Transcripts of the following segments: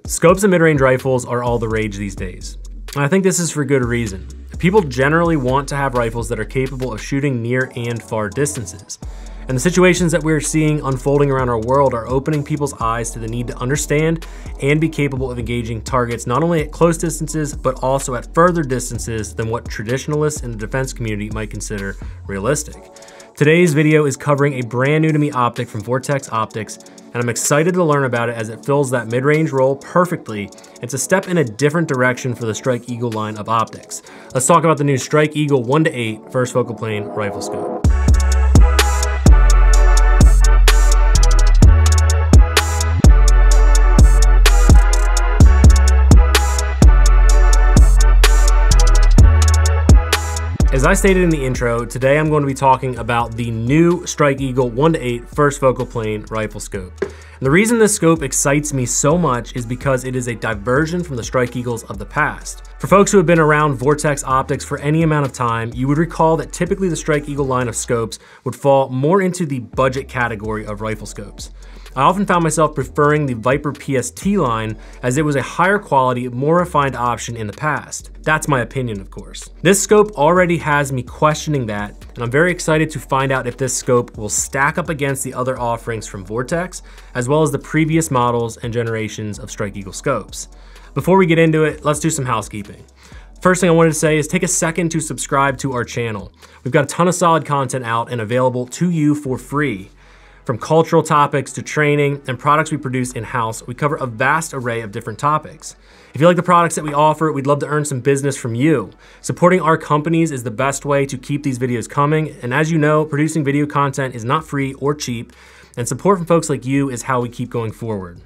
Scopes and mid-range rifles are all the rage these days. And I think this is for good reason. People generally want to have rifles that are capable of shooting near and far distances. And the situations that we're seeing unfolding around our world are opening people's eyes to the need to understand and be capable of engaging targets not only at close distances, but also at further distances than what traditionalists in the defense community might consider realistic. Today's video is covering a brand new to me optic from Vortex Optics, and I'm excited to learn about it as it fills that mid-range role perfectly. It's a step in a different direction for the Strike Eagle line of optics. Let's talk about the new Strike Eagle 1-8 first focal plane rifle scope. As I stated in the intro, today I'm going to be talking about the new Strike Eagle 1-8 first focal plane rifle scope. And the reason this scope excites me so much is because it is a diversion from the Strike Eagles of the past. For folks who have been around Vortex Optics for any amount of time, you would recall that typically the Strike Eagle line of scopes would fall more into the budget category of rifle scopes. I often found myself preferring the Viper PST line as it was a higher quality, more refined option in the past. That's my opinion, of course. This scope already has me questioning that, and I'm very excited to find out if this scope will stack up against the other offerings from Vortex, as well as the previous models and generations of Strike Eagle scopes. Before we get into it, let's do some housekeeping. First thing I wanted to say is take a second to subscribe to our channel. We've got a ton of solid content out and available to you for free. From cultural topics to training and products we produce in-house, we cover a vast array of different topics. If you like the products that we offer, we'd love to earn some business from you. Supporting our companies is the best way to keep these videos coming, and as you know, producing video content is not free or cheap, and support from folks like you is how we keep going forward.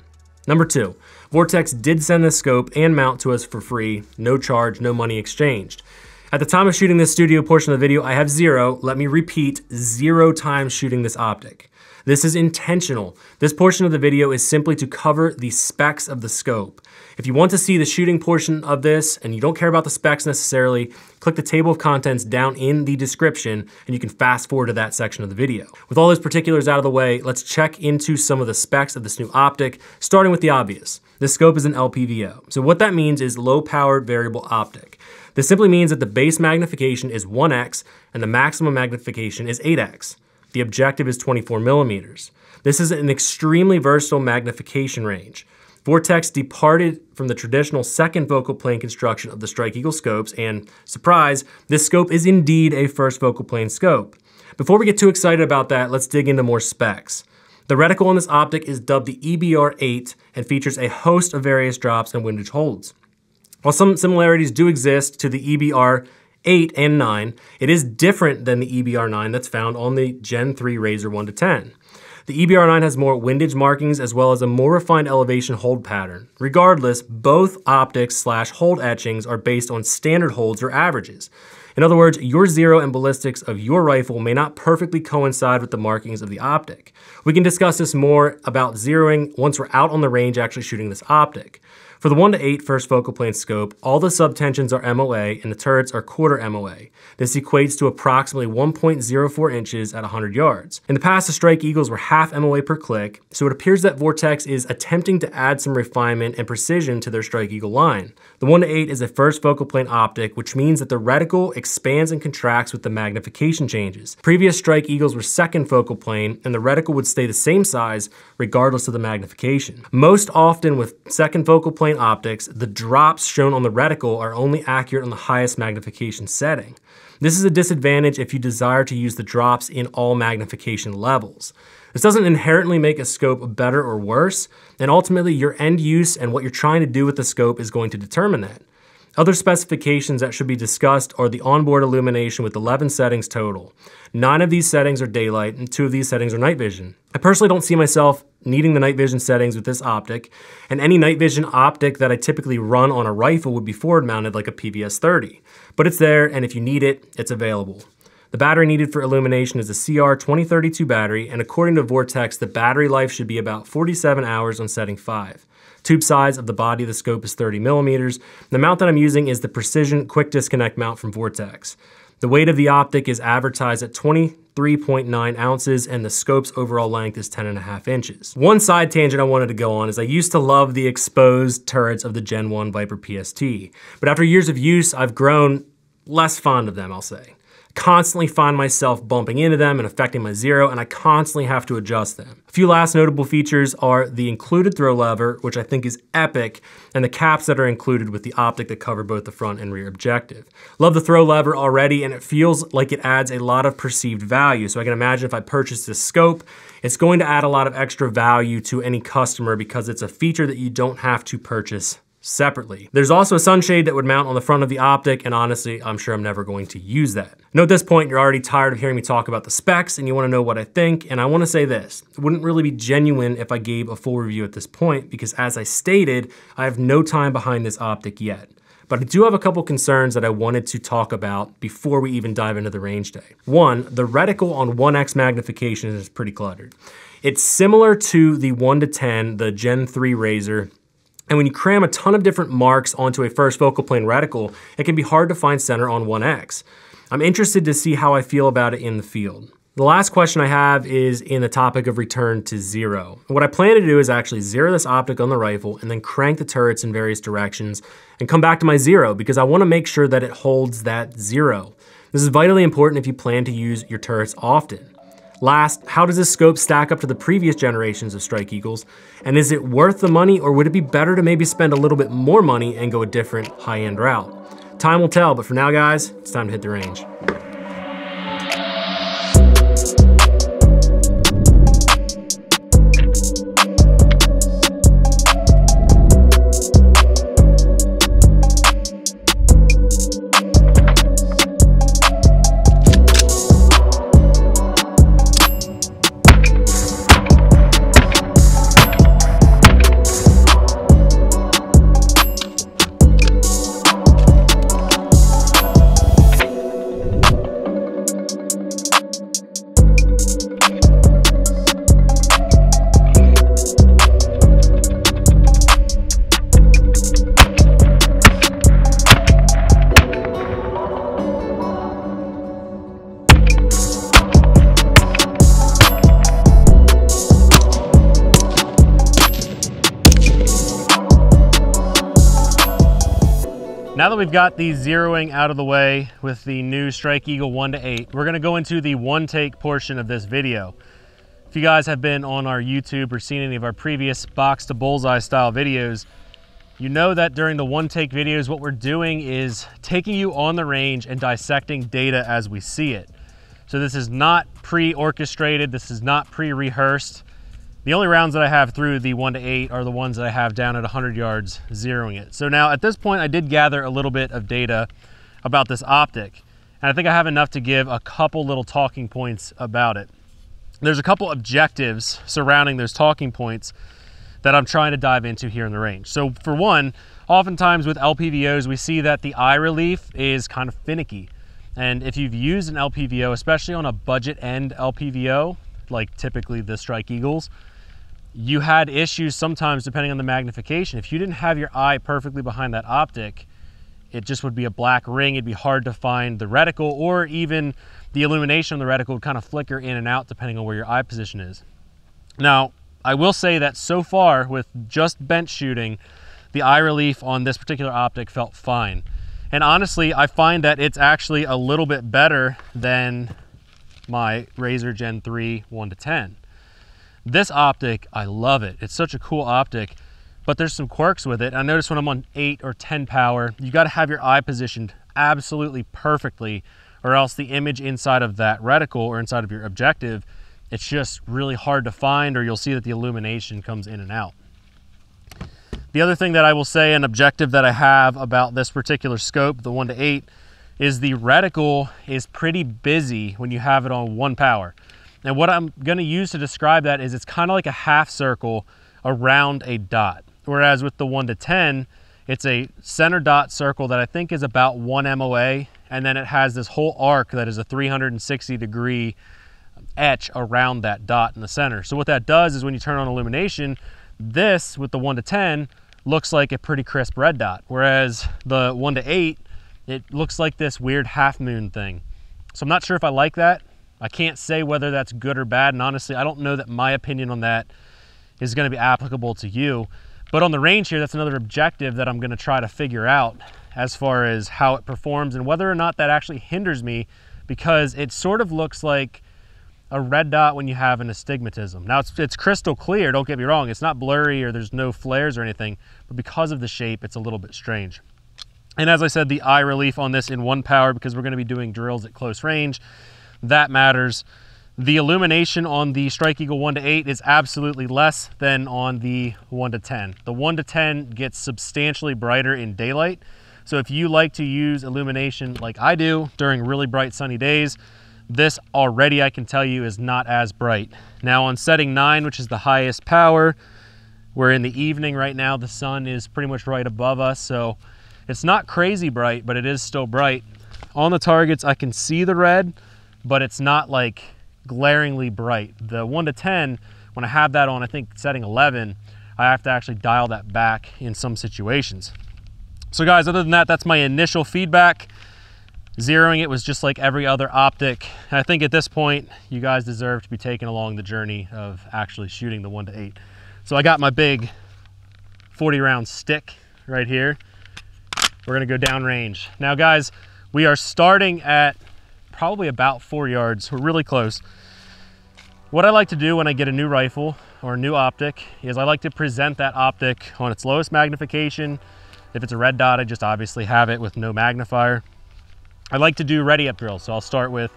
Number 2, Vortex did send this scope and mount to us for free, no charge, no money exchanged. At the time of shooting this studio portion of the video, I have let me repeat, 0 times shooting this optic. This is intentional. This portion of the video is simply to cover the specs of the scope. If you want to see the shooting portion of this and you don't care about the specs necessarily, click the table of contents down in the description and you can fast forward to that section of the video. With all those particulars out of the way, let's check into some of the specs of this new optic, starting with the obvious. This scope is an LPVO. So what that means is low powered variable optic. This simply means that the base magnification is 1x and the maximum magnification is 8x. The objective is 24 millimeters. This is an extremely versatile magnification range. Vortex departed from the traditional second focal plane construction of the Strike Eagle scopes, and surprise, this scope is indeed a first focal plane scope. Before we get too excited about that, let's dig into more specs. The reticle on this optic is dubbed the EBR-8 and features a host of various drops and windage holds. While some similarities do exist to the EBR-8 and 9, it is different than the EBR-9 that's found on the Gen 3 Razor 1-10. The EBR-9 has more windage markings as well as a more refined elevation hold pattern. Regardless, both optics/hold etchings are based on standard holds or averages. In other words, your zero and ballistics of your rifle may not perfectly coincide with the markings of the optic. We can discuss this more about zeroing once we're out on the range actually shooting this optic. For the 1-8 first focal plane scope, all the subtensions are MOA and the turrets are quarter MOA. This equates to approximately 1.04 inches at 100 yards. In the past, the Strike Eagles were half MOA per click, so it appears that Vortex is attempting to add some refinement and precision to their Strike Eagle line. The 1-8 is a first focal plane optic, which means that the reticle expands and contracts with the magnification changes. Previous Strike Eagles were second focal plane, and the reticle would stay the same size regardless of the magnification. Most often with second focal plane optics, the drops shown on the reticle are only accurate on the highest magnification setting. This is a disadvantage if you desire to use the drops in all magnification levels. This doesn't inherently make a scope better or worse, and ultimately your end use and what you're trying to do with the scope is going to determine that. Other specifications that should be discussed are the onboard illumination with 11 settings total. 9 of these settings are daylight and 2 of these settings are night vision. I personally don't see myself needing the night vision settings with this optic, and any night vision optic that I typically run on a rifle would be forward mounted like a PVS 30. But it's there, and if you need it, it's available. The battery needed for illumination is a CR2032 battery, and according to Vortex, the battery life should be about 47 hours on setting 5. Tube size of the body of the scope is 30 millimeters. The mount that I'm using is the Precision Quick Disconnect mount from Vortex. The weight of the optic is advertised at 23.9 ounces and the scope's overall length is 10.5 inches. One side tangent I wanted to go on is I used to love the exposed turrets of the Gen 1 Viper PST, but after years of use, I've grown less fond of them, I'll say. Constantly find myself bumping into them and affecting my zero, and I constantly have to adjust them. A few last notable features are the included throw lever, which I think is epic, and the caps that are included with the optic that cover both the front and rear objective. Love the throw lever already, and it feels like it adds a lot of perceived value. So I can imagine if I purchase this scope, it's going to add a lot of extra value to any customer because it's a feature that you don't have to purchase separately. There's also a sunshade that would mount on the front of the optic, and honestly, I'm sure I'm never going to use that. Now at this point, you're already tired of hearing me talk about the specs and you wanna know what I think, and I wanna say this. It wouldn't really be genuine if I gave a full review at this point, because as I stated, I have no time behind this optic yet. But I do have a couple concerns that I wanted to talk about before we even dive into the range day. One, the reticle on 1x magnification is pretty cluttered. It's similar to the 1:10, the Gen 3 Razor, and when you cram a ton of different marks onto a first focal plane reticle, it can be hard to find center on 1x. I'm interested to see how I feel about it in the field. The last question I have is in the topic of return to zero. What I plan to do is actually zero this optic on the rifle and then crank the turrets in various directions and come back to my zero because I want to make sure that it holds that zero. This is vitally important if you plan to use your turrets often. Last, how does this scope stack up to the previous generations of Strike Eagles? And is it worth the money, or would it be better to maybe spend a little bit more money and go a different high-end route? Time will tell, but for now guys, it's time to hit the range. Now that we've got the zeroing out of the way with the new Strike Eagle 1:8, we're gonna go into the one take portion of this video. If you guys have been on our YouTube or seen any of our previous box to bullseye style videos, you know that during the one take videos, what we're doing is taking you on the range and dissecting data as we see it. So this is not pre-orchestrated, this is not pre-rehearsed. The only rounds that I have through the 1:8 are the ones that I have down at 100 yards zeroing it. So now at this point, I did gather a little bit of data about this optic, and I think I have enough to give a couple little talking points about it. There's a couple objectives surrounding those talking points that I'm trying to dive into here in the range. So for one, oftentimes with LPVOs, we see that the eye relief is kind of finicky. And if you've used an LPVO, especially on a budget end LPVO, like typically the Strike Eagles, you had issues sometimes depending on the magnification. If you didn't have your eye perfectly behind that optic, it just would be a black ring. It'd be hard to find the reticle, or even the illumination on the reticle would kind of flicker in and out depending on where your eye position is. Now, I will say that so far with just bench shooting, the eye relief on this particular optic felt fine. And honestly, I find that it's actually a little bit better than my Razor Gen 3 1:10. This optic, I love it. It's such a cool optic, but there's some quirks with it. I notice when I'm on 8 or 10 power, you gotta have your eye positioned absolutely perfectly, or else the image inside of that reticle or inside of your objective, it's just really hard to find, or you'll see that the illumination comes in and out. The other thing that I will say, an objective that I have about this particular scope, the 1:8, is the reticle is pretty busy when you have it on 1 power. And what I'm gonna use to describe that is it's kind of like a half circle around a dot. Whereas with the 1:10, it's a center dot circle that I think is about 1 MOA, and then it has this whole arc that is a 360-degree etch around that dot in the center. So what that does is when you turn on illumination, this with the 1:10 looks like a pretty crisp red dot, whereas the 1:8 it looks like this weird half moon thing. So I'm not sure if I like that. I can't say whether that's good or bad, and honestly, I don't know that my opinion on that is gonna be applicable to you. But on the range here, that's another objective that I'm gonna try to figure out as far as how it performs and whether or not that actually hinders me, because it sort of looks like a red dot when you have an astigmatism. Now it's crystal clear, don't get me wrong, it's not blurry or there's no flares or anything, but because of the shape, it's a little bit strange. And as I said, the eye relief on this in 1 power, because we're gonna be doing drills at close range, that matters. The illumination on the Strike Eagle 1 to 8 is absolutely less than on the 1 to 10. The 1 to 10 gets substantially brighter in daylight. So if you like to use illumination like I do during really bright sunny days, this already I can tell you is not as bright. Now on setting 9, which is the highest power, we're in the evening right now. The sun is pretty much right above us, so it's not crazy bright, but it is still bright. On the targets, I can see the red, but it's not like glaringly bright. The 1 to 10, when I have that on, I think setting 11, I have to actually dial that back in some situations. So guys, other than that, that's my initial feedback. Zeroing it was just like every other optic. I think at this point, you guys deserve to be taken along the journey of actually shooting the 1 to 8. So I got my big 40 round stick right here. We're gonna go downrange. Now guys, we are starting at probably about 4 yards. We're really close. What I like to do when I get a new rifle or a new optic is I like to present that optic on its lowest magnification. If it's a red dot, I just obviously have it with no magnifier. I like to do ready up drills. So I'll start with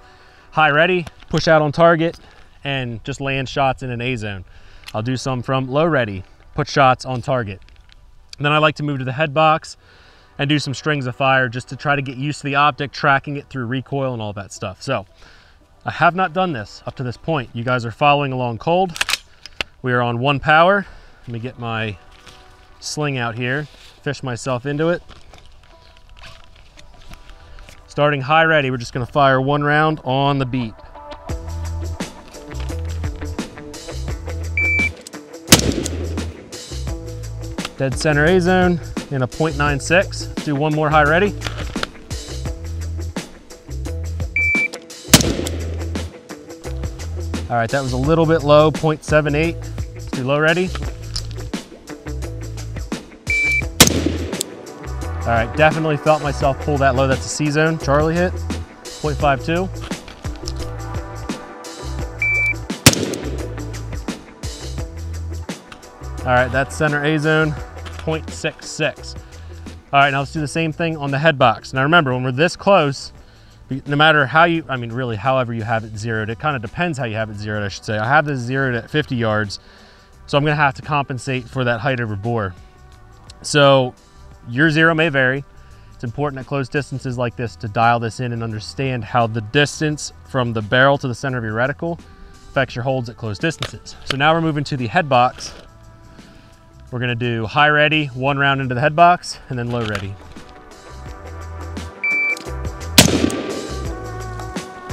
high ready, push out on target, and just land shots in an A zone. I'll do some from low ready, put shots on target. And then I like to move to the head box and do some strings of fire just to try to get used to the optic, tracking it through recoil and all that stuff. So I have not done this up to this point. You guys are following along cold. We are on 1 power. Let me get my sling out here, fish myself into it. Starting high ready, we're just gonna fire 1 round on the beat. Dead center A zone in a .96. Do 1 more high ready. All right, that was a little bit low, .78. Let's do low ready. All right, definitely felt myself pull that low. That's a C zone. Charlie hit, .52. All right, that's center A zone, .66. All right, now let's do the same thing on the head box. Now remember, when we're this close, no matter how you, I mean, really, however you have it zeroed, it kind of depends how you have it zeroed, I should say. I have this zeroed at 50 yards, so I'm gonna have to compensate for that height over bore. So your zero may vary. It's important at close distances like this to dial this in and understand how the distance from the barrel to the center of your reticle affects your holds at close distances. So now we're moving to the head box. We're gonna do high ready, 1 round into the head box, and then low ready.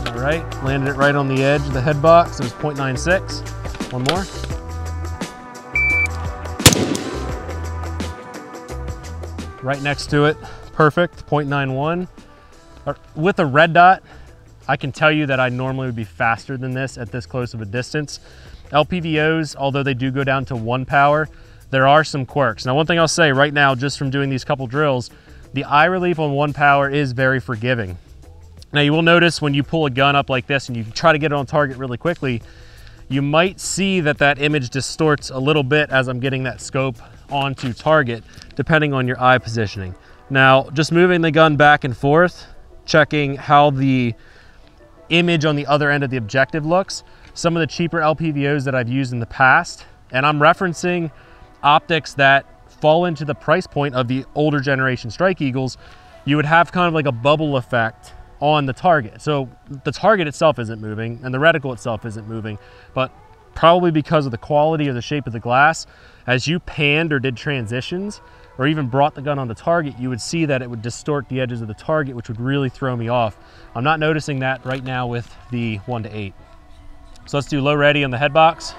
All right, landed it right on the edge of the head box. It was .96. 1 more. Right next to it, perfect, .91. With a red dot, I can tell you that I normally would be faster than this at this close of a distance. LPVOs, although they do go down to 1 power, there are some quirks. Now, one thing I'll say right now, just from doing these couple drills, the eye relief on 1 power is very forgiving. Now, you will notice when you pull a gun up like this and you try to get it on target really quickly, you might see that that image distorts a little bit as I'm getting that scope onto target, depending on your eye positioning. Now, just moving the gun back and forth, checking how the image on the other end of the objective looks. Some of the cheaper LPVOs that I've used in the past, and I'm referencing optics that fall into the price point of the older generation Strike Eagles, you would have kind of like a bubble effect on the target. So the target itself isn't moving and the reticle itself isn't moving, but probably because of the quality or the shape of the glass, as you panned or did transitions or even brought the gun on the target, you would see that it would distort the edges of the target, which would really throw me off. I'm not noticing that right now with the 1 to 8. So let's do low ready on the head box.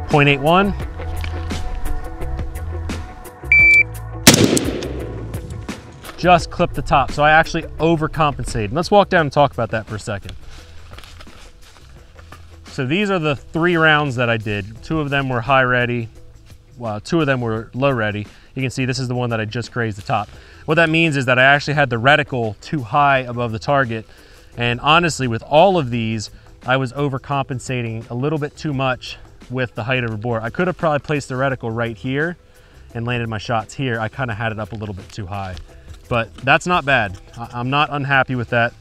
.81. just clipped the top. So I actually overcompensated. Let's walk down and talk about that for a second. So these are the 3 rounds that I did. 2 of them were high ready. Well, 2 of them were low ready. You can see this is the one that I just grazed the top. What that means is that I actually had the reticle too high above the target. And honestly, with all of these, I was overcompensating a little bit too much with the height over bore. I could have probably placed the reticle right here and landed my shots here. I kind of had it up a little bit too high, but that's not bad. I'm not unhappy with that.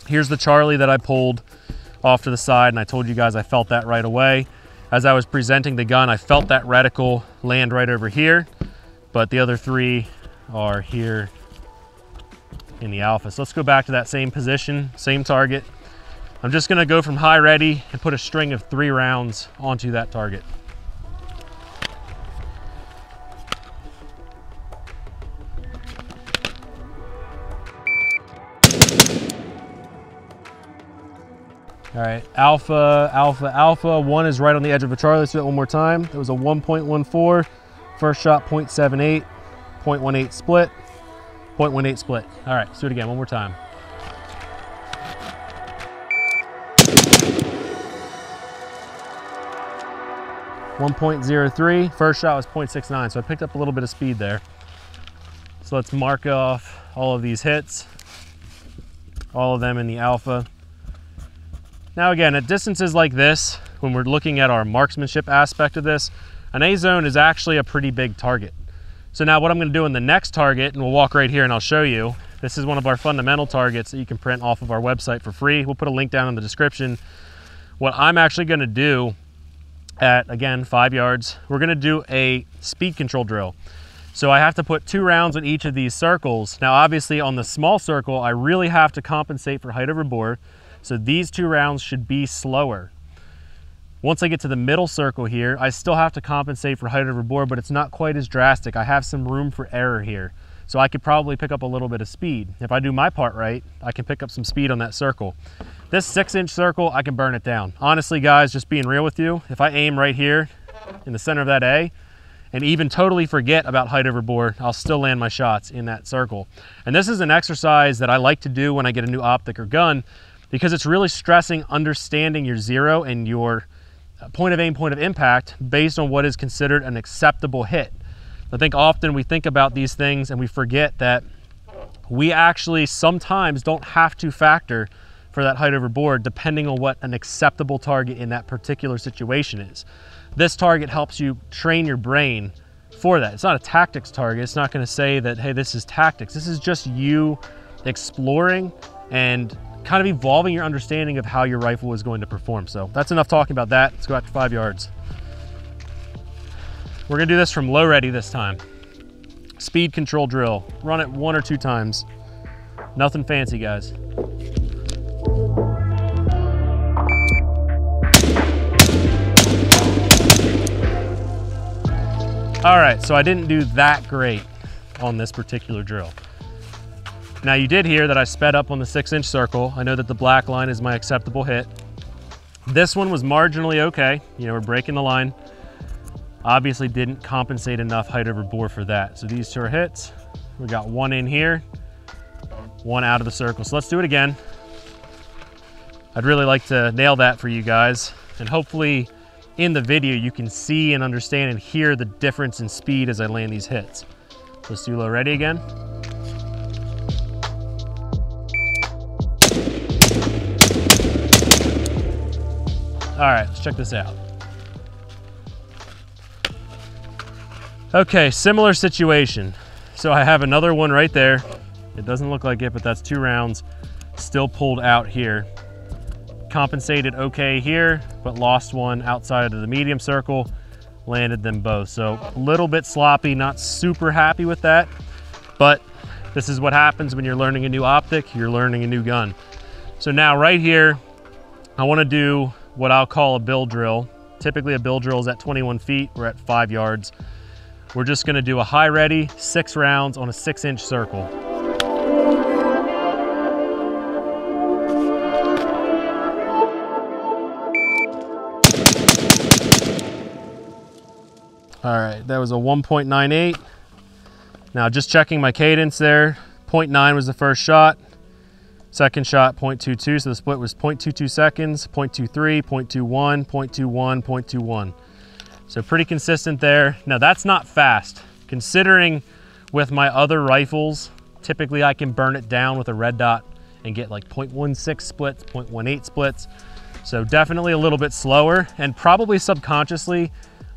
Here's the Charlie that I pulled off to the side, and I told you guys I felt that right away. As I was presenting the gun, I felt that reticle land right over here, but the other 3 are here in the alpha. So let's go back to that same position, same target. I'm just gonna go from high ready and put a string of 3 rounds onto that target. All right, alpha, alpha, alpha. 1 is right on the edge of a Charlie. Let's do it one more time. It was a 1.14. First shot, 0.78. 0.18 split. 0.18 split. All right, let's do it again, one more time. .03. First shot was 0.69, so I picked up a little bit of speed there. So let's mark off all of these hits, all of them in the alpha. Now again, at distances like this, when we're looking at our marksmanship aspect of this, an A zone is actually a pretty big target. So now what I'm gonna do in the next target, and we'll walk right here and I'll show you, this is one of our fundamental targets that you can print off of our website for free. We'll put a link down in the description. What I'm actually gonna do at, again, 5 yards, we're gonna do a speed control drill. So I have to put 2 rounds on each of these circles. Now obviously on the small circle, I really have to compensate for height over bore. So these 2 rounds should be slower. Once I get to the middle circle here, I still have to compensate for height over bore, but it's not quite as drastic. I have some room for error here. So I could probably pick up a little bit of speed. If I do my part right, I can pick up some speed on that circle. This 6-inch circle, I can burn it down. Honestly, guys, just being real with you, if I aim right here in the center of that A, and even totally forget about height over bore, I'll still land my shots in that circle. And this is an exercise that I like to do when I get a new optic or gun, because it's really stressing understanding your zero and your point of aim, point of impact based on what is considered an acceptable hit. I think often we think about these things and we forget that we actually sometimes don't have to factor for that height over bore depending on what an acceptable target in that particular situation is. This target helps you train your brain for that. It's not a tactics target. It's not going to say that, hey, this is tactics. This is just you exploring and kind of evolving your understanding of how your rifle is going to perform. So that's enough talking about that. Let's go after 5 yards. We're gonna do this from low ready this time. Speed control drill. Run it 1 or 2 times. Nothing fancy, guys. All right, so I didn't do that great on this particular drill. Now you did hear that I sped up on the 6-inch circle. I know that the black line is my acceptable hit. This one was marginally okay. You know, we're breaking the line. Obviously didn't compensate enough height over bore for that. So these 2 are hits. We got 1 in here, 1 out of the circle. So let's do it again. I'd really like to nail that for you guys. And hopefully in the video, you can see and understand and hear the difference in speed as I land these hits. Let's do low ready again. All right, let's check this out. Okay, similar situation. So I have another one right there. It doesn't look like it, but that's 2 rounds still pulled out here. Compensated okay here, but lost one outside of the medium circle, landed them both. So a little bit sloppy, not super happy with that, but this is what happens when you're learning a new optic, you're learning a new gun. So now right here, I wanna do what I'll call a bill drill. Typically a bill drill is at 21 feet, we're at 5 yards. We're just gonna do a high ready, 6 rounds on a 6-inch circle. All right, that was a 1.98. Now just checking my cadence there, 0.9 was the first shot. Second shot, 0.22, so the split was 0.22 seconds, 0.23, 0.21, 0.21, 0.21. So pretty consistent there. Now that's not fast, considering with my other rifles, typically I can burn it down with a red dot and get like 0.16 splits, 0.18 splits. So definitely a little bit slower, and probably subconsciously,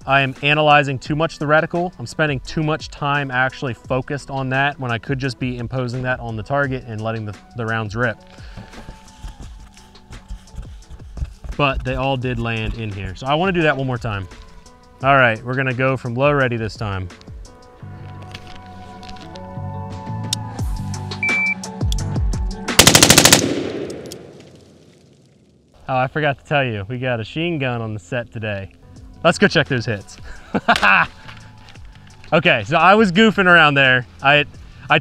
I am analyzing too much the reticle. I'm spending too much time actually focused on that when I could just be imposing that on the target and letting the rounds rip. But they all did land in here. So I want to do that one more time. All right, we're gonna go from low ready this time. Oh, I forgot to tell you, we got a machine gun on the set today. Let's go check those hits. Okay, so I was goofing around there. I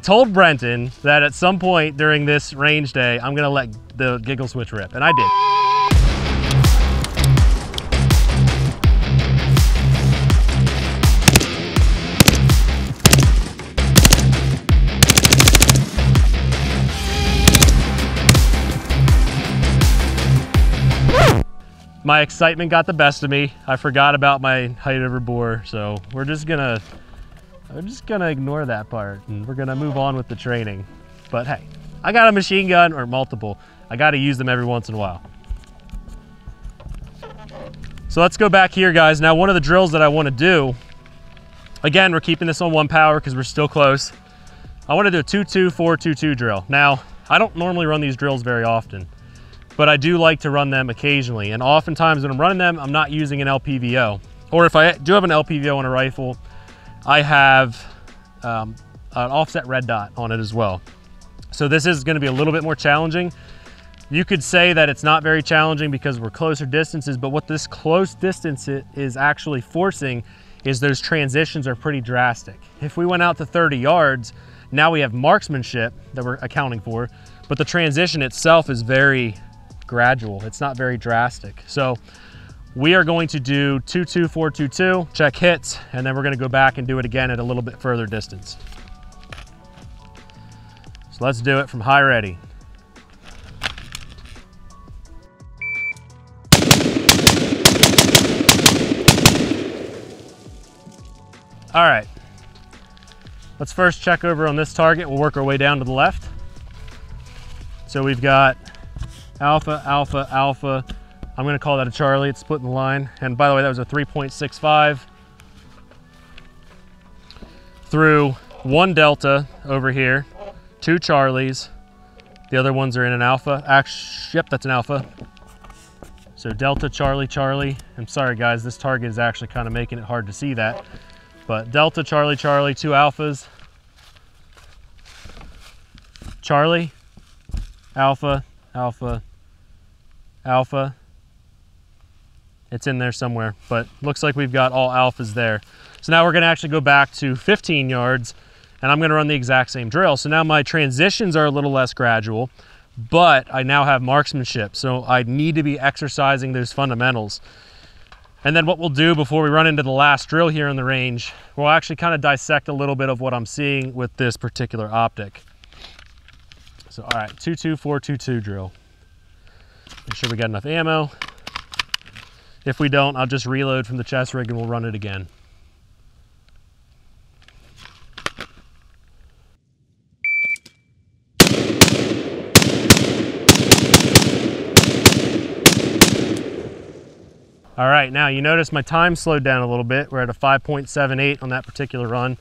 told Brenton that at some point during this range day, I'm gonna let the giggle switch rip, and I did. My excitement got the best of me. I forgot about my height over bore, so we're just gonna ignore that part, and we're gonna move on with the training. But hey, I got a machine gun, or multiple. I gotta use them every once in a while. So let's go back here, guys. Now, one of the drills that I wanna do, again, we're keeping this on 1 power because we're still close. I wanna do a 2-2-4-2-2 drill. Now, I don't normally run these drills very often, but I do like to run them occasionally. And oftentimes when I'm running them, I'm not using an LPVO. Or if I do have an LPVO on a rifle, I have an offset red dot on it as well. So this is gonna be a little bit more challenging. You could say that it's not very challenging because we're closer distances, but what this close distance is actually forcing is those transitions are pretty drastic. If we went out to 30 yards, now we have marksmanship that we're accounting for, but the transition itself is very gradual. It's not very drastic. So we are going to do 2-2-4-2-2, check hits, and then we're gonna go back and do it again at a little bit further distance. So let's do it from high ready. All right, let's first check over on this target. We'll work our way down to the left. So we've got alpha, alpha, alpha. I'm gonna call that a Charlie, it's splitting the line. And by the way, that was a 3.65 through 1 Delta over here, 2 Charlies. The other ones are in an alpha. Actually, yep, that's an alpha. So Delta, Charlie, Charlie. I'm sorry guys, this target is actually kind of making it hard to see that. But Delta, Charlie, Charlie, 2 alphas. Charlie, alpha, alpha, alpha. It's in there somewhere, but looks like we've got all alphas there. So now we're gonna actually go back to 15 yards and I'm gonna run the exact same drill. So now my transitions are a little less gradual, but I now have marksmanship. So I need to be exercising those fundamentals. And then what we'll do before we run into the last drill here in the range, we'll actually kind of dissect a little bit of what I'm seeing with this particular optic. So, all right, 2-2-4-2-2 drill. Make sure we got enough ammo. If we don't, I'll just reload from the chest rig and we'll run it again. All right, now you notice my time slowed down a little bit. We're at a 5.78 on that particular run.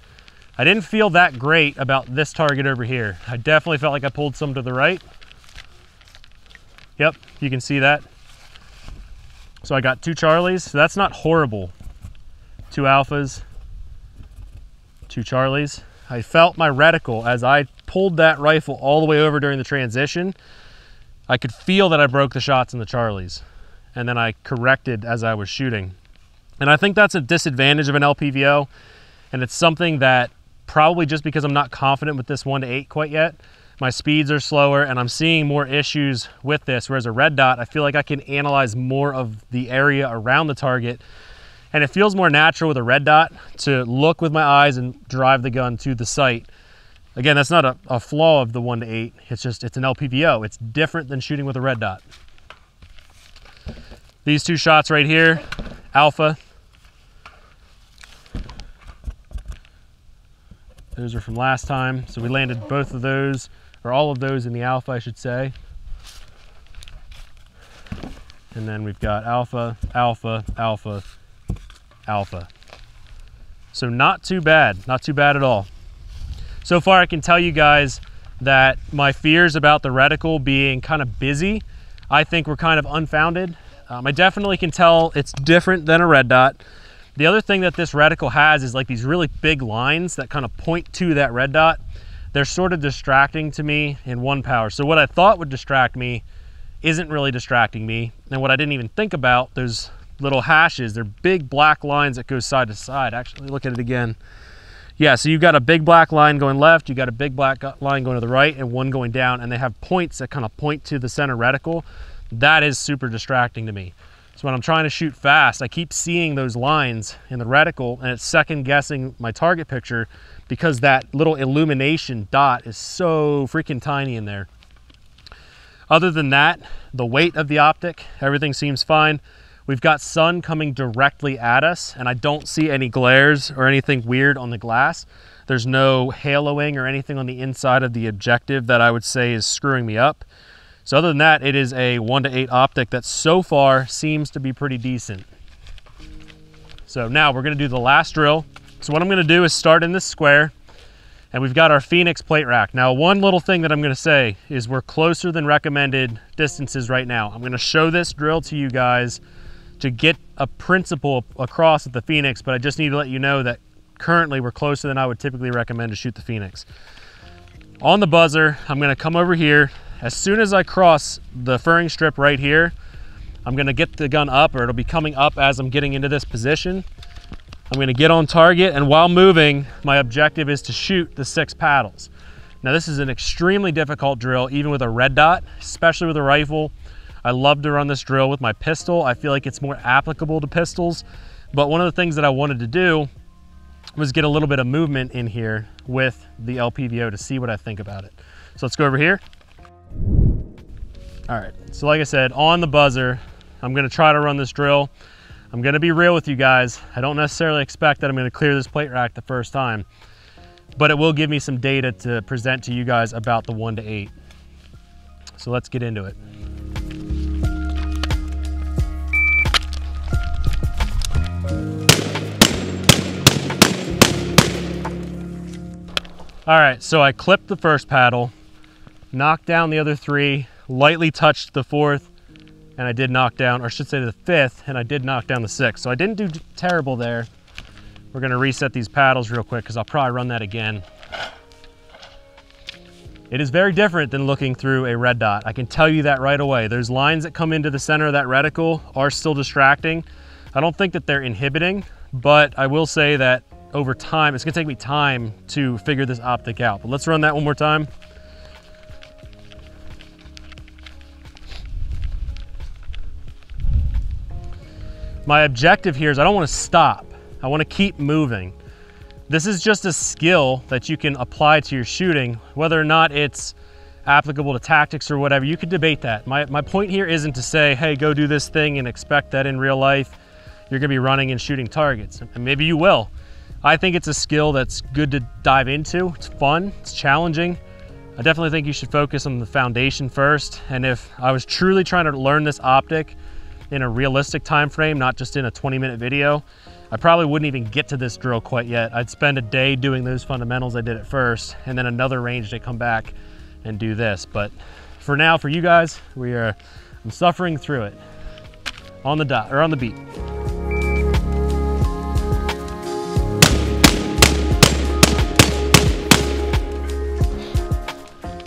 I didn't feel that great about this target over here. I definitely felt like I pulled some to the right. Yep, you can see that. So I got 2 Charlies, so that's not horrible. 2 alphas, 2 Charlies. I felt my reticle as I pulled that rifle all the way over during the transition. I could feel that I broke the shots in the Charlies. And then I corrected as I was shooting. And I think that's a disadvantage of an LPVO. And it's something that probably just because I'm not confident with this 1-8 quite yet, my speeds are slower and I'm seeing more issues with this. Whereas a red dot, I feel like I can analyze more of the area around the target. And it feels more natural with a red dot to look with my eyes and drive the gun to the sight. Again, that's not a flaw of the 1-8. It's just, it's an LPVO. It's different than shooting with a red dot. These two shots right here, alpha. Those are from last time. So we landed both of those, or all of those in the alpha, I should say. And then we've got alpha, alpha, alpha, alpha. So not too bad at all. So far I can tell you guys that my fears about the reticle being kind of busy, I think were kind of unfounded. I definitely can tell it's different than a red dot. The other thing that this reticle has is like these really big lines that kind of point to that red dot. They're sort of distracting to me in 1-power. So what I thought would distract me isn't really distracting me. And what I didn't even think about, those little hashes, they're big black lines that go side to side. Actually, look at it again. Yeah, so you've got a big black line going left, you got a big black line going to the right, and one going down, and they have points that kind of point to the center reticle. That is super distracting to me. So when I'm trying to shoot fast, I keep seeing those lines in the reticle, and it's second guessing my target picture because that little illumination dot is so freaking tiny in there. Other than that, the weight of the optic, everything seems fine. We've got sun coming directly at us, and I don't see any glares or anything weird on the glass. There's no haloing or anything on the inside of the objective that I would say is screwing me up. So other than that, it is a 1-8 optic that so far seems to be pretty decent. So now we're gonna do the last drill. So what I'm gonna do is start in this square, and we've got our Phoenix plate rack. Now, one little thing that I'm gonna say is we're closer than recommended distances right now. I'm gonna show this drill to you guys to get a principle across at the Phoenix, but I just need to let you know that currently we're closer than I would typically recommend to shoot the Phoenix. On the buzzer, I'm gonna come over here. As soon as I cross the furring strip right here, I'm gonna get the gun up, or it'll be coming up as I'm getting into this position. I'm gonna get on target, and while moving, my objective is to shoot the 6 paddles. Now this is an extremely difficult drill, even with a red dot, especially with a rifle. I love to run this drill with my pistol. I feel like it's more applicable to pistols. But one of the things that I wanted to do was get a little bit of movement in here with the LPVO to see what I think about it. So let's go over here. All right, so like I said, on the buzzer, I'm gonna try to run this drill. I'm gonna be real with you guys. I don't necessarily expect that I'm gonna clear this plate rack the first time, but it will give me some data to present to you guys about the 1-8. So let's get into it. All right, so I clipped the first paddle, knocked down the other 3, lightly touched the 4th, and I did knock down, or I should say the 5th, and I did knock down the 6th. So I didn't do terrible there. We're gonna reset these paddles real quick because I'll probably run that again. It is very different than looking through a red dot. I can tell you that right away. Those lines that come into the center of that reticle are still distracting. I don't think that they're inhibiting, but I will say that over time, it's gonna take me time to figure this optic out. But let's run that one more time. My objective here is I don't want to stop. I want to keep moving. This is just a skill that you can apply to your shooting, whether or not it's applicable to tactics or whatever. You could debate that. My point here isn't to say, hey, go do this thing and expect that in real life you're gonna be running and shooting targets. And maybe you will. I think it's a skill that's good to dive into. It's fun, it's challenging. I definitely think you should focus on the foundation first. And if I was truly trying to learn this optic in a realistic time frame, not just in a 20-minute video, I probably wouldn't even get to this drill quite yet. I'd spend a day doing those fundamentals I did at first, and then another range to come back and do this. But for now, for you guys, I'm suffering through it on the dot, or on the beat.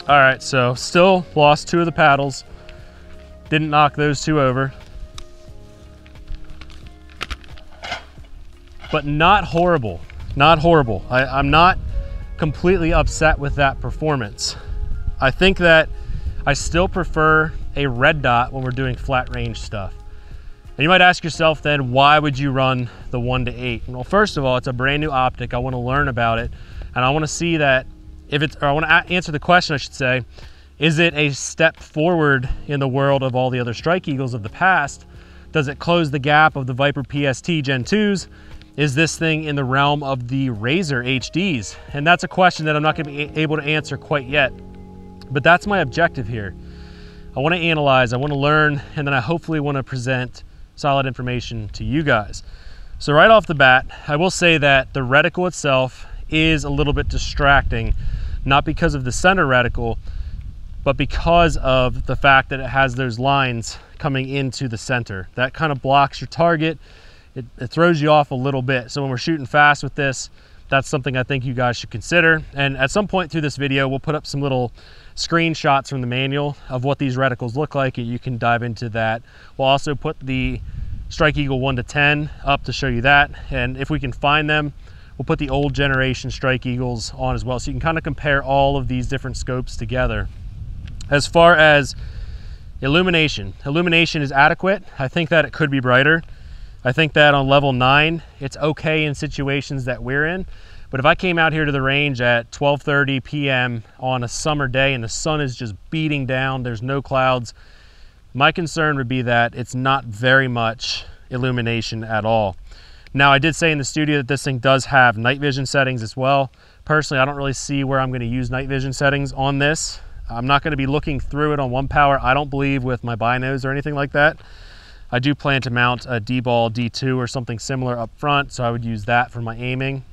All right, so still lost 2 of the paddles. Didn't knock those 2 over. But not horrible, not horrible. I'm not completely upset with that performance. I think that I still prefer a red dot when we're doing flat range stuff. And you might ask yourself then, why would you run the 1-8? Well, first of all, it's a brand new optic. I want to learn about it. And I want to see that I want to answer the question, I should say, is it a step forward in the world of all the other Strike Eagles of the past? Does it close the gap of the Viper PST Gen 2s? Is this thing in the realm of the Razor HDs? And that's a question that I'm not gonna be able to answer quite yet, but that's my objective here. I wanna analyze, I wanna learn, and then I hopefully wanna present solid information to you guys. So right off the bat, I will say that the reticle itself is a little bit distracting, not because of the center reticle, but because of the fact that it has those lines coming into the center. That kind of blocks your target. It throws you off a little bit. So when we're shooting fast with this, that's something I think you guys should consider. And at some point through this video, we'll put up some little screenshots from the manual of what these reticles look like, and you can dive into that. We'll also put the Strike Eagle 1 to 10 up to show you that. And if we can find them, we'll put the old generation Strike Eagles on as well. So you can kind of compare all of these different scopes together. As far as illumination is adequate. I think that it could be brighter. I think that on level 9, it's okay in situations that we're in. But if I came out here to the range at 12:30 p.m. on a summer day and the sun is just beating down, there's no clouds, my concern would be that it's not very much illumination at all. Now, I did say in the studio that this thing does have night vision settings as well. Personally, I don't really see where I'm going to use night vision settings on this. I'm not going to be looking through it on 1-power, I don't believe, with my binos or anything like that. I do plan to mount a D-ball D2 or something similar up front, so I would use that for my aiming.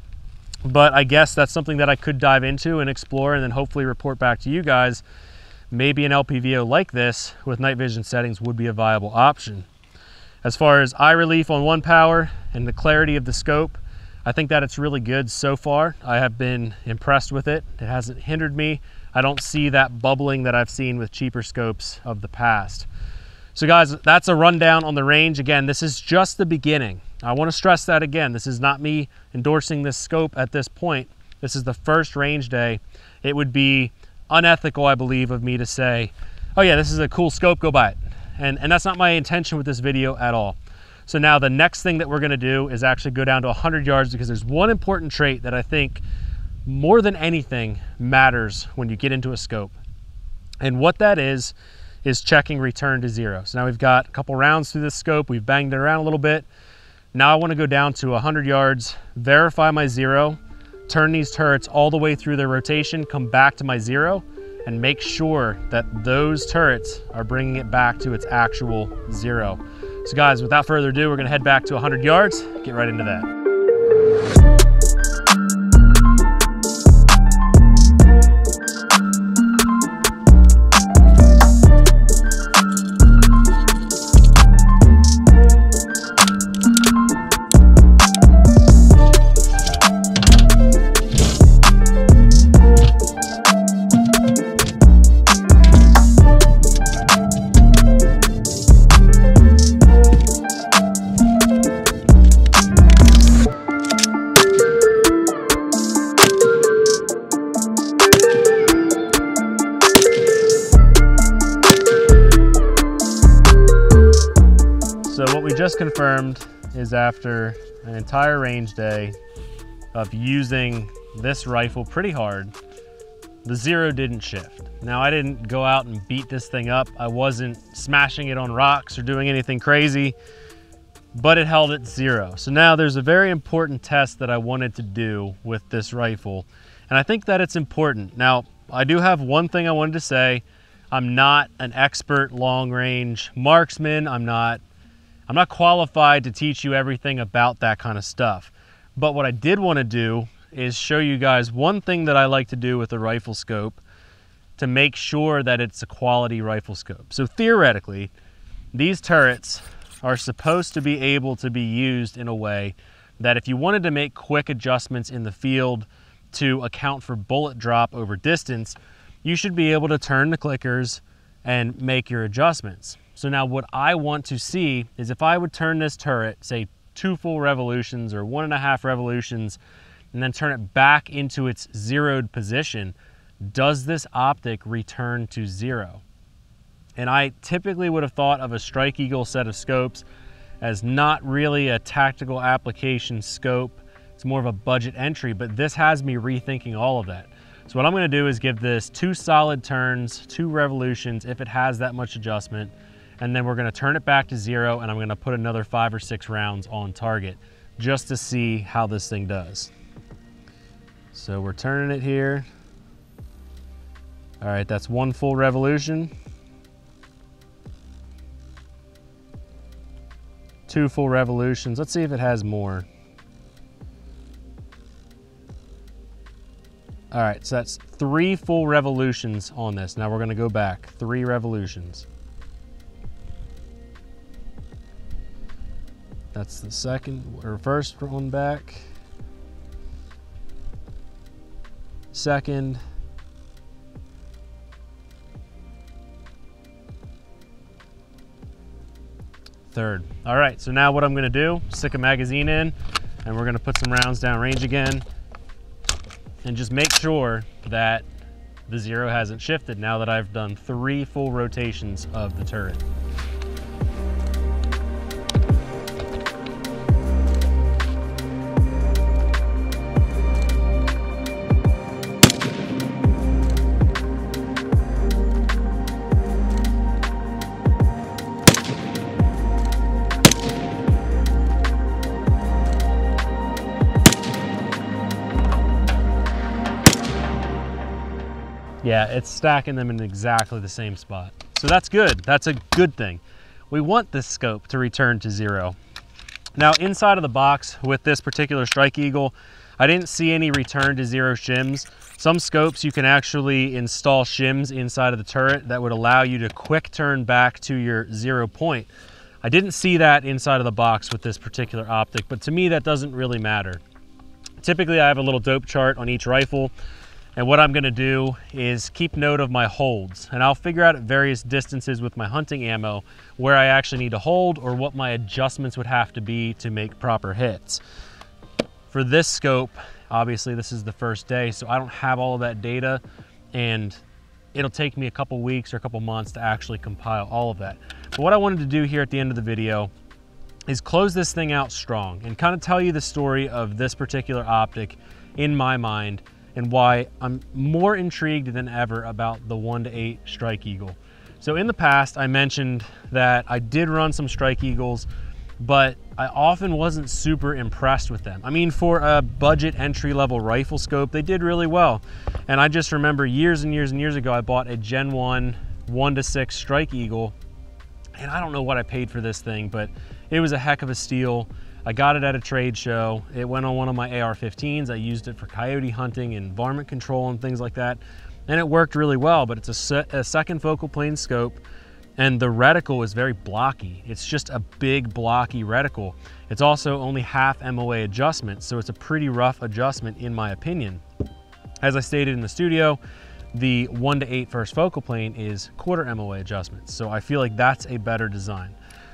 But I guess that's something that I could dive into and explore and then hopefully report back to you guys. Maybe an LPVO like this with night vision settings would be a viable option. As far as eye relief on 1-power and the clarity of the scope, I think that it's really good so far. I have been impressed with it. It hasn't hindered me. I don't see that bubbling that I've seen with cheaper scopes of the past. So guys, that's a rundown on the range. Again, this is just the beginning. I want to stress that again. This is not me endorsing this scope at this point. This is the first range day. It would be unethical, I believe, of me to say, oh yeah, this is a cool scope, go buy it. And that's not my intention with this video at all. So now the next thing that we're gonna do is actually go down to 100 yards, because there's one important trait that I think more than anything matters when you get into a scope. And what that is checking return to zero. So now we've got a couple rounds through this scope, we've banged it around a little bit. Now I wanna go down to 100 yards, verify my zero, turn these turrets all the way through their rotation, come back to my zero, and make sure that those turrets are bringing it back to its actual zero. So guys, without further ado, we're gonna head back to 100 yards, get right into that. Just confirmed is after an entire range day of using this rifle pretty hard, the zero didn't shift. Now, I didn't go out and beat this thing up. I wasn't smashing it on rocks or doing anything crazy, but it held at zero. So now there's a very important test that I wanted to do with this rifle, and I think that it's important. Now, I do have one thing I wanted to say. I'm not an expert long range marksman. I'm not qualified to teach you everything about that kind of stuff. But what I did want to do is show you guys one thing that I like to do with a rifle scope to make sure that it's a quality rifle scope. So theoretically, these turrets are supposed to be able to be used in a way that if you wanted to make quick adjustments in the field to account for bullet drop over distance, you should be able to turn the clickers and make your adjustments. So now what I want to see is if I would turn this turret, say 2 full revolutions or 1.5 revolutions, and then turn it back into its zeroed position, does this optic return to zero? And I typically would have thought of a Strike Eagle set of scopes as not really a tactical application scope. It's more of a budget entry, but this has me rethinking all of that. So what I'm gonna do is give this 2 solid turns, 2 revolutions if it has that much adjustment, and then we're gonna turn it back to 0, and I'm gonna put another 5 or 6 rounds on target just to see how this thing does. So we're turning it here. All right, that's 1 full revolution. 2 full revolutions. Let's see if it has more. All right, so that's 3 full revolutions on this. Now we're gonna go back, 3 revolutions. That's the second, or first one back. Second. Third. All right, so now what I'm gonna do, stick a magazine in, and we're gonna put some rounds down range again, and just make sure that the 0 hasn't shifted now that I've done 3 full rotations of the turret. Yeah, it's stacking them in exactly the same spot. So that's good, that's a good thing. We want this scope to return to 0. Now inside of the box with this particular Strike Eagle, I didn't see any return to 0 shims. Some scopes you can actually install shims inside of the turret that would allow you to quick turn back to your 0 point. I didn't see that inside of the box with this particular optic, but to me that doesn't really matter. Typically I have a little dope chart on each rifle, and what I'm gonna do is keep note of my holds, and I'll figure out at various distances with my hunting ammo where I actually need to hold or what my adjustments would have to be to make proper hits. For this scope, obviously this is the first day, so I don't have all of that data, and it'll take me a couple weeks or a couple months to actually compile all of that. But what I wanted to do here at the end of the video is close this thing out strong and kind of tell you the story of this particular optic in my mind, and why I'm more intrigued than ever about the 1-8 Strike Eagle. So in the past, I mentioned that I did run some Strike Eagles, but I often wasn't super impressed with them. I mean, for a budget entry-level rifle scope, they did really well. And I just remember years and years and years ago, I bought a Gen 1 1-6 Strike Eagle, and I don't know what I paid for this thing, but it was a heck of a steal. I got it at a trade show. It went on one of my AR-15s. I used it for coyote hunting and varmint control and things like that. And it worked really well, but it's a second focal plane scope, and the reticle is very blocky. It's just a big blocky reticle. It's also only half MOA adjustment, so it's a pretty rough adjustment in my opinion. As I stated in the studio, the 1-8 first focal plane is quarter MOA adjustments, so I feel like that's a better design.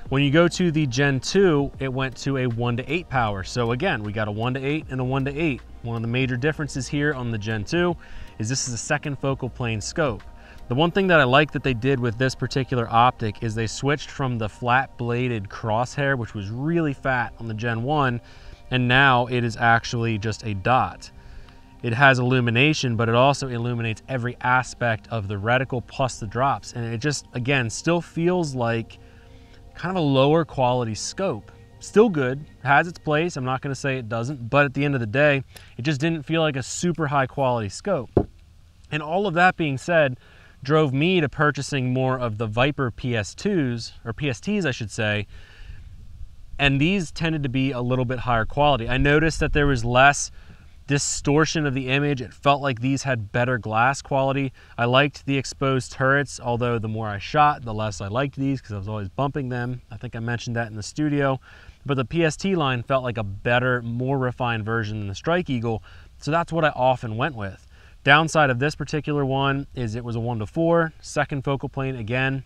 When you go to the Gen 2, it went to a 1-8 power. So again, we got a 1-8 and a 1-8. One of the major differences here on the Gen 2 is this is a second focal plane scope. The one thing that I like that they did with this particular optic is they switched from the flat bladed crosshair, which was really fat on the Gen 1, and now it is actually just a dot. It has illumination, but it also illuminates every aspect of the reticle plus the drops. And it just, again, still feels like kind of a lower quality scope. Still good, has its place, I'm not gonna say it doesn't, but at the end of the day, it just didn't feel like a super high quality scope. And all of that being said, drove me to purchasing more of the Viper PS2s, or PSTs I should say, and these tended to be a little bit higher quality. I noticed that there was less distortion of the image. It felt like these had better glass quality. I liked the exposed turrets, although the more I shot, the less I liked these because I was always bumping them. I think I mentioned that in the studio. But the PST line felt like a better, more refined version than the Strike Eagle, so that's what I often went with. Downside of this particular one is it was a 1-4, second focal plane again,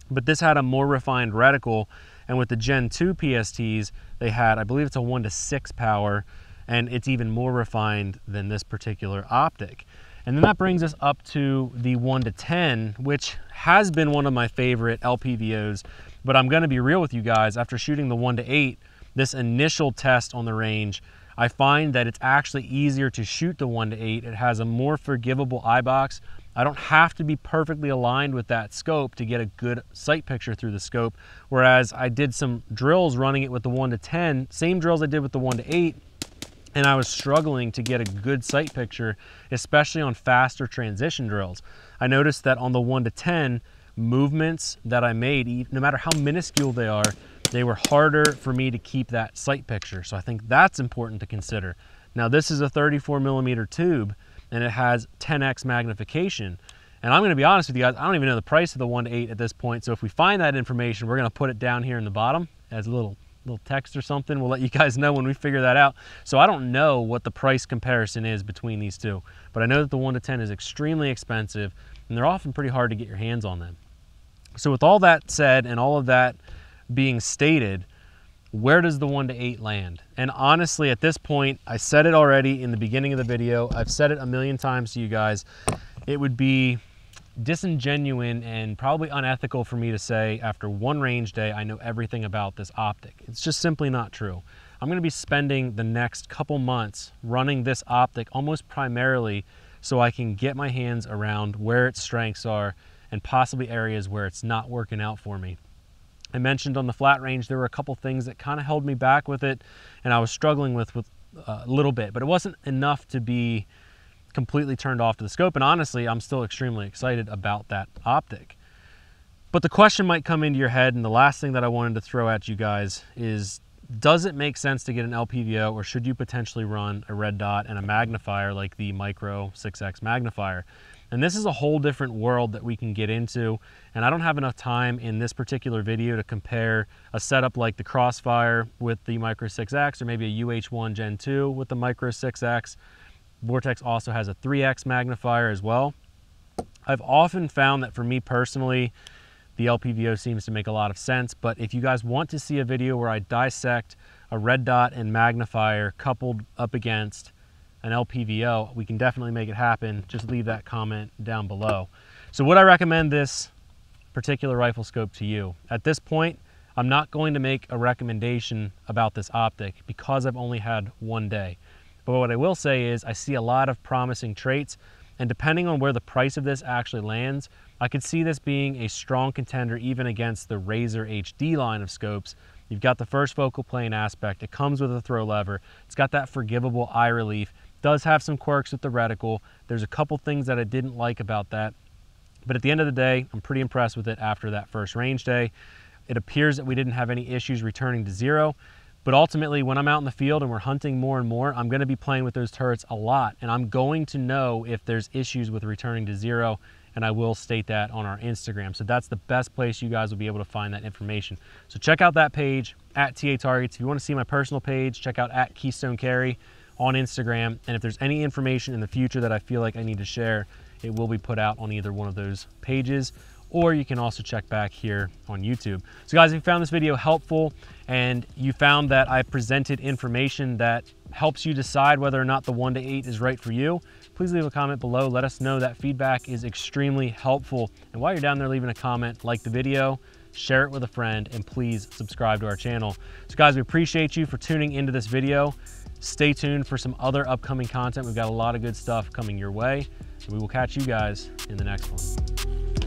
but this had a more refined reticle, and with the Gen 2 PSTs, they had, I believe it's a 1-6 power, and it's even more refined than this particular optic. And then that brings us up to the 1-10, which has been one of my favorite LPVOs, but I'm gonna be real with you guys, after shooting the 1-8, this initial test on the range, I find that it's actually easier to shoot the 1:8. It has a more forgivable eye box. I don't have to be perfectly aligned with that scope to get a good sight picture through the scope. Whereas I did some drills running it with the 1:10, same drills I did with the 1:8, and I was struggling to get a good sight picture, especially on faster transition drills. I noticed that on the 1:10, movements that I made, no matter how minuscule they were harder for me to keep that sight picture. So I think that's important to consider. Now this is a 34mm tube and it has 10x magnification. And I'm gonna be honest with you guys, I don't even know the price of the 1:8 at this point. So if we find that information, we're gonna put it down here in the bottom as a little text or something. We'll let you guys know when we figure that out. So I don't know what the price comparison is between these two, but I know that the 1:10 is extremely expensive and they're often pretty hard to get your hands on them. So with all that said and all of that being stated, where does the 1:8 land? And honestly, at this point, I said it already in the beginning of the video. I've said it a million times to you guys. It would be disingenuous and probably unethical for me to say after one range day, I know everything about this optic. It's just simply not true. I'm gonna be spending the next couple months running this optic almost primarily so I can get my hands around where its strengths are and possibly areas where it's not working out for me. I mentioned on the flat range, there were a couple things that kind of held me back with it and I was struggling with a little bit, but it wasn't enough to be completely turned off to the scope. And honestly, I'm still extremely excited about that optic. But the question might come into your head, and the last thing that I wanted to throw at you guys is, does it make sense to get an LPVO, or should you potentially run a red dot and a magnifier like the Micro 6X magnifier? And this is a whole different world that we can get into, and I don't have enough time in this particular video to compare a setup like the Crossfire with the Micro 6X, or maybe a UH1 Gen 2 with the Micro 6X. Vortex also has a 3X magnifier as well. I've often found that for me personally, the LPVO seems to make a lot of sense, but if you guys want to see a video where I dissect a red dot and magnifier coupled up against an LPVO, we can definitely make it happen. Just leave that comment down below. So would I recommend this particular rifle scope to you? At this point, I'm not going to make a recommendation about this optic because I've only had one day. But what I will say is I see a lot of promising traits, and depending on where the price of this actually lands, I could see this being a strong contender even against the Razor HD line of scopes. You've got the first focal plane aspect, it comes with a throw lever, it's got that forgivable eye relief, does have some quirks with the reticle. There's a couple things that I didn't like about that, but at the end of the day, I'm pretty impressed with it after that first range day. It appears that we didn't have any issues returning to zero. But ultimately, when I'm out in the field and we're hunting more and more, I'm gonna be playing with those turrets a lot, and I'm going to know if there's issues with returning to zero, and I will state that on our Instagram. So that's the best place you guys will be able to find that information. So check out that page, @TA_Targets. If you wanna see my personal page, check out @KeystoneCarry on Instagram. And if there's any information in the future that I feel like I need to share, it will be put out on either one of those pages, or you can also check back here on YouTube. So guys, if you found this video helpful and you found that I presented information that helps you decide whether or not the 1:8 is right for you, please leave a comment below. Let us know. That feedback is extremely helpful. And while you're down there leaving a comment, like the video, share it with a friend, and please subscribe to our channel. So guys, we appreciate you for tuning into this video. Stay tuned for some other upcoming content. We've got a lot of good stuff coming your way, and we will catch you guys in the next one.